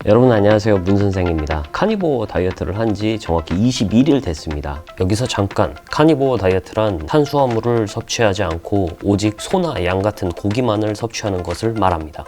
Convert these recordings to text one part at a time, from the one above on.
여러분 안녕하세요, 문선생입니다. 카니보어 다이어트를 한 지 정확히 21일 됐습니다. 여기서 잠깐, 카니보어 다이어트란 탄수화물을 섭취하지 않고 오직 소나 양 같은 고기만을 섭취하는 것을 말합니다.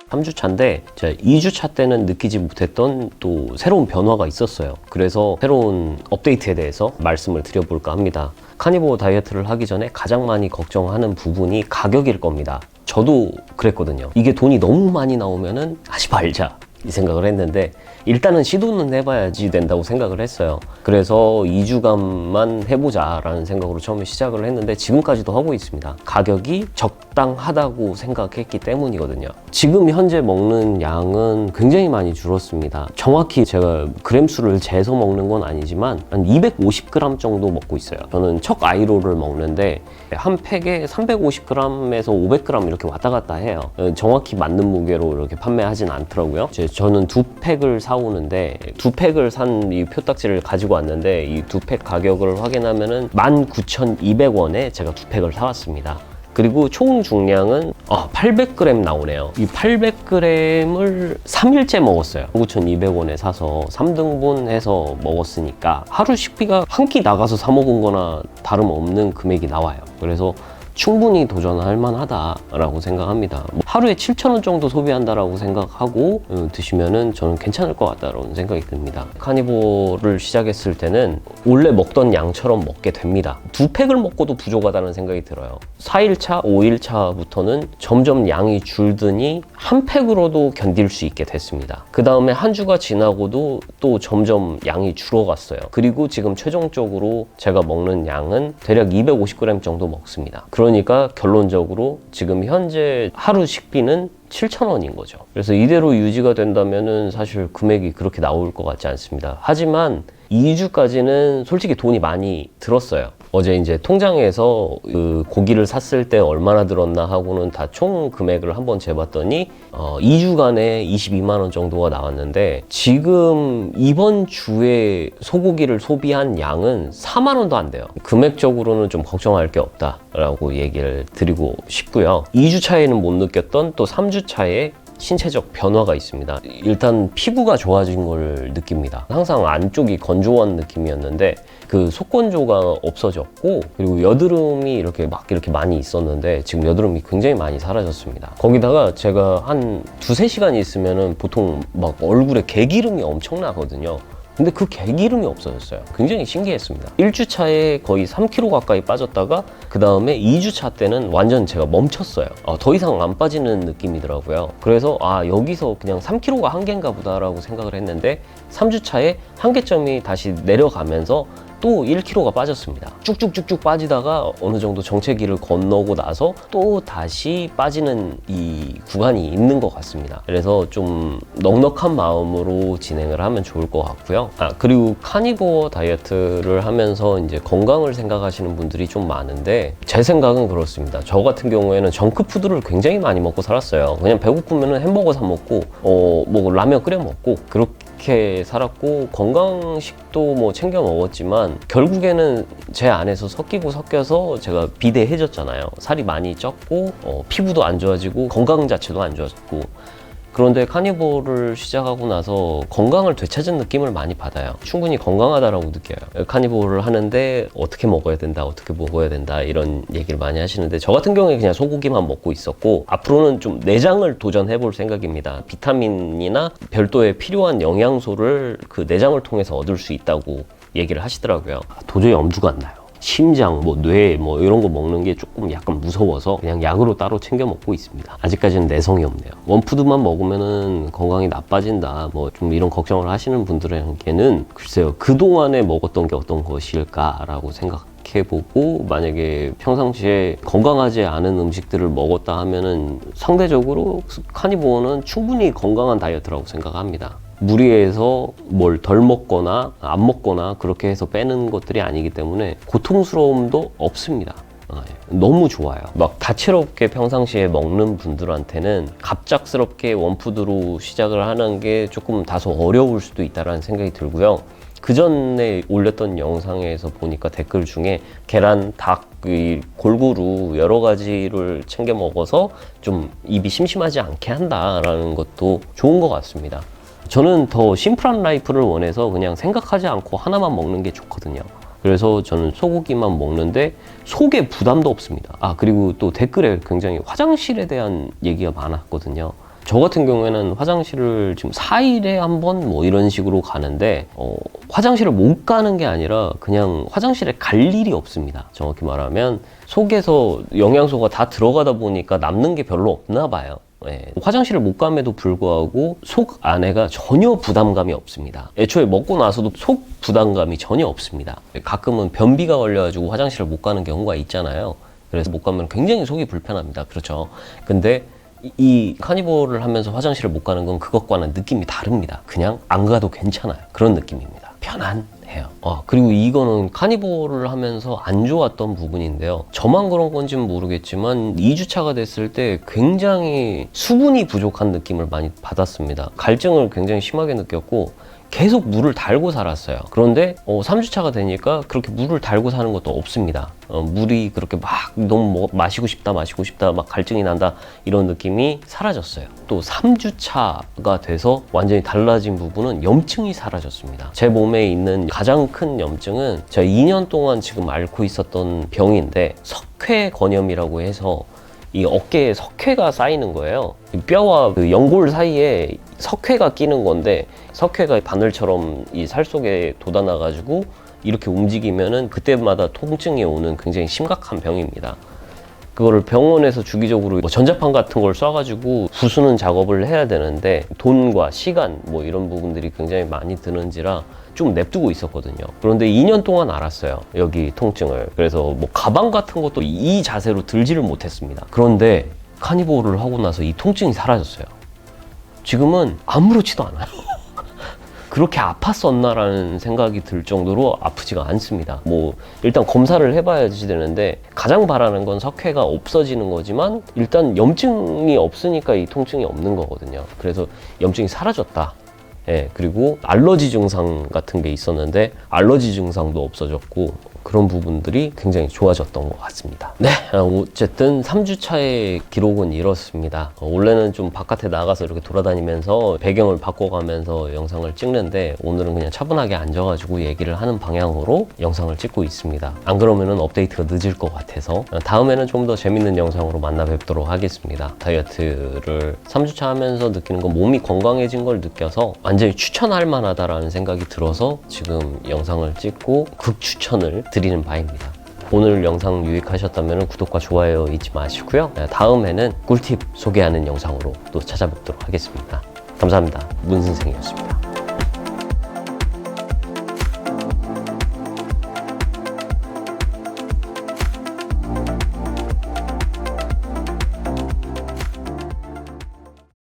3주차인데 제가 2주차 때는 느끼지 못했던 또 새로운 변화가 있었어요. 그래서 새로운 업데이트에 대해서 말씀을 드려볼까 합니다. 카니보어 다이어트를 하기 전에 가장 많이 걱정하는 부분이 가격일 겁니다. 저도 그랬거든요. 이게 돈이 너무 많이 나오면은 하지 말자 이 생각을 했는데, 일단은 시도는 해봐야지 된다고 생각을 했어요. 그래서 2주간만 해보자 라는 생각으로 처음에 시작을 했는데 지금까지도 하고 있습니다. 가격이 적당하다고 생각했기 때문이거든요. 지금 현재 먹는 양은 굉장히 많이 줄었습니다. 정확히 제가 그램수를 재서 먹는 건 아니지만 한 250g 정도 먹고 있어요. 저는 척 아이로를 먹는데 한 팩에 350g에서 500g 이렇게 왔다 갔다 해요. 정확히 맞는 무게로 이렇게 판매하진 않더라고요. 저는 2팩을 사오는데 2팩을 산 이 표딱지를 가지고 왔는데 이 2팩 가격을 확인하면은 19,200원에 제가 2팩을 사왔습니다. 그리고 총 중량은 800g 나오네요. 이 800g을 3일째 먹었어요. 9,200원에 사서 3등분 해서 먹었으니까 하루 식비가 한 끼 나가서 사 먹은 거나 다름없는 금액이 나와요. 그래서 충분히 도전할 만하다라고 생각합니다. 하루에 7,000원 정도 소비한다라고 생각하고 드시면은 저는 괜찮을 것 같다라는 생각이 듭니다. 카니보어를 시작했을 때는 원래 먹던 양처럼 먹게 됩니다. 2팩을 먹고도 부족하다는 생각이 들어요. 4일차, 5일차부터는 점점 양이 줄더니 한 팩으로도 견딜 수 있게 됐습니다. 그 다음에 한 주가 지나고도 또 점점 양이 줄어갔어요. 그리고 지금 최종적으로 제가 먹는 양은 대략 250g 정도 먹습니다. 그러니까 결론적으로 지금 현재 하루 식비는 7,000원인 거죠. 그래서 이대로 유지가 된다면은 사실 금액이 그렇게 나올 것 같지 않습니다. 하지만 2주까지는 솔직히 돈이 많이 들었어요. 어제 이제 통장에서 그 고기를 샀을 때 얼마나 들었나 하고는 다 총 금액을 한번 재봤더니 2주간에 22만 원 정도가 나왔는데, 지금 이번 주에 소고기를 소비한 양은 4만 원도 안 돼요. 금액적으로는 좀 걱정할 게 없다라고 얘기를 드리고 싶고요. 2주 차에는 못 느꼈던 또 3주 차에 신체적 변화가 있습니다. 일단 피부가 좋아진 걸 느낍니다. 항상 안쪽이 건조한 느낌이었는데 그 속건조가 없어졌고, 그리고 여드름이 이렇게 많이 있었는데 지금 여드름이 굉장히 많이 사라졌습니다. 거기다가 제가 한 2-3시간 있으면은 보통 막 얼굴에 개기름이 엄청 나거든요. 근데 그 개기름이 없어졌어요. 굉장히 신기했습니다. 1주차에 거의 3kg 가까이 빠졌다가 그 다음에 2주차 때는 완전 제가 멈췄어요. 더 이상 안 빠지는 느낌이더라고요. 그래서 여기서 그냥 3kg가 한계인가 보다라고 생각을 했는데 3주차에 한계점이 다시 내려가면서 또 1kg가 빠졌습니다. 쭉쭉쭉쭉 빠지다가 어느 정도 정체기를 건너고 나서 또 다시 빠지는 이 구간이 있는 것 같습니다. 그래서 좀 넉넉한 마음으로 진행을 하면 좋을 것 같고요. 그리고 카니보어 다이어트를 하면서 이제 건강을 생각하시는 분들이 좀 많은데, 제 생각은 그렇습니다. 저 같은 경우에는 정크푸드를 굉장히 많이 먹고 살았어요. 그냥 배고프면 햄버거 사 먹고 뭐 라면 끓여 먹고 그렇게 살았고, 건강식도 뭐 챙겨 먹었지만 결국에는 제 안에서 섞여서 제가 비대해졌잖아요. 살이 많이 쪘고 피부도 안 좋아지고 건강 자체도 안 좋아졌고. 그런데 카니보어를 시작하고 나서 건강을 되찾은 느낌을 많이 받아요. 충분히 건강하다라고 느껴요. 카니보어를 하는데 어떻게 먹어야 된다 이런 얘기를 많이 하시는데, 저 같은 경우에 그냥 소고기만 먹고 있었고, 앞으로는 좀 내장을 도전해 볼 생각입니다. 비타민이나 별도의 필요한 영양소를 그 내장을 통해서 얻을 수 있다고 얘기를 하시더라고요. 도저히 엄두가 안 나요. 심장, 뇌, 이런 거 먹는 게 조금 약간 무서워서 그냥 약으로 따로 챙겨 먹고 있습니다. 아직까지는 내성이 없네요. 원푸드만 먹으면은 건강이 나빠진다, 좀 이런 걱정을 하시는 분들에게는 글쎄요, 그동안에 먹었던 게 어떤 것일까라고 생각해보고, 만약에 평상시에 건강하지 않은 음식들을 먹었다 하면은 상대적으로 카니보어는 충분히 건강한 다이어트라고 생각합니다. 무리해서 뭘 덜 먹거나 안 먹거나 그렇게 해서 빼는 것들이 아니기 때문에 고통스러움도 없습니다. 너무 좋아요. 막 다채롭게 평상시에 먹는 분들한테는 갑작스럽게 원푸드로 시작을 하는 게 조금 다소 어려울 수도 있다는 생각이 들고요. 그 전에 올렸던 영상에서 보니까 댓글 중에 계란, 닭, 골고루 여러 가지를 챙겨 먹어서 좀 입이 심심하지 않게 한다라는 것도 좋은 것 같습니다. 저는 더 심플한 라이프를 원해서 그냥 생각하지 않고 하나만 먹는 게 좋거든요. 그래서 저는 소고기만 먹는데 속에 부담도 없습니다. 그리고 또 댓글에 굉장히 화장실에 대한 얘기가 많았거든요. 저 같은 경우에는 화장실을 지금 4일에 한 번 뭐 이런 식으로 가는데 화장실을 못 가는 게 아니라 그냥 화장실에 갈 일이 없습니다. 정확히 말하면 속에서 영양소가 다 들어가다 보니까 남는 게 별로 없나 봐요. 화장실을 못 감에도 불구하고 속 안에가 전혀 부담감이 없습니다. 애초에 먹고 나서도 속 부담감이 전혀 없습니다. 가끔은 변비가 걸려가지고 화장실을 못 가는 경우가 있잖아요. 그래서 못 가면 굉장히 속이 불편합니다. 그렇죠. 근데 이 카니볼을 하면서 화장실을 못 가는 건 그것과는 느낌이 다릅니다. 그냥 안 가도 괜찮아요. 그런 느낌입니다. 편안해요. 그리고 이거는 카니볼을 하면서 안 좋았던 부분인데요. 저만 그런 건지는 모르겠지만 2주차가 됐을 때 굉장히 수분이 부족한 느낌을 많이 받았습니다. 갈증을 굉장히 심하게 느꼈고 계속 물을 달고 살았어요. 그런데 3주차가 되니까 그렇게 물을 달고 사는 것도 없습니다. 물이 그렇게 막 너무 마시고 싶다 막 갈증이 난다 이런 느낌이 사라졌어요. 또 3주차가 돼서 완전히 달라진 부분은 염증이 사라졌습니다. 제 몸에 있는 가장 큰 염증은 제가 2년 동안 지금 앓고 있었던 병인데 석회건염이라고 해서 이 어깨에 석회가 쌓이는 거예요. 뼈와 그 연골 사이에 석회가 끼는 건데 석회가 바늘처럼 이 살 속에 돋아나가지고 이렇게 움직이면은 그때마다 통증이 오는 굉장히 심각한 병입니다. 그거를 병원에서 주기적으로 뭐 전자판 같은 걸 쏴가지고 부수는 작업을 해야 되는데 돈과 시간 뭐 이런 부분들이 굉장히 많이 드는지라 좀 냅두고 있었거든요. 그런데 2년 동안 알았어요. 여기 통증을. 그래서 뭐 가방 같은 것도 이 자세로 들지를 못했습니다. 그런데 카니볼을 하고 나서 이 통증이 사라졌어요. 지금은 아무렇지도 않아요. 그렇게 아팠었나라는 생각이 들 정도로 아프지가 않습니다. 뭐 일단 검사를 해봐야지 되는데 가장 바라는 건 석회가 없어지는 거지만 일단 염증이 없으니까 이 통증이 없는 거거든요. 그래서 염증이 사라졌다. 그리고 알러지 증상 같은 게 있었는데 알러지 증상도 없어졌고 그런 부분들이 굉장히 좋아졌던 것 같습니다. 네, 어쨌든 3주차의 기록은 이렇습니다. 원래는 좀 바깥에 나가서 이렇게 돌아다니면서 배경을 바꿔가면서 영상을 찍는데 오늘은 그냥 차분하게 앉아가지고 얘기를 하는 방향으로 영상을 찍고 있습니다. 안 그러면은 업데이트가 늦을 것 같아서 다음에는 좀 더 재밌는 영상으로 만나 뵙도록 하겠습니다. 다이어트를 3주차 하면서 느끼는 건 몸이 건강해진 걸 느껴서 완전히 추천할 만하다라는 생각이 들어서 지금 영상을 찍고 극추천을 드리는 바입니다. 오늘 영상 유익하셨다면 구독과 좋아요 잊지 마시고요. 다음에는 꿀팁 소개하는 영상으로 또 찾아뵙도록 하겠습니다. 감사합니다. 문선생이었습니다.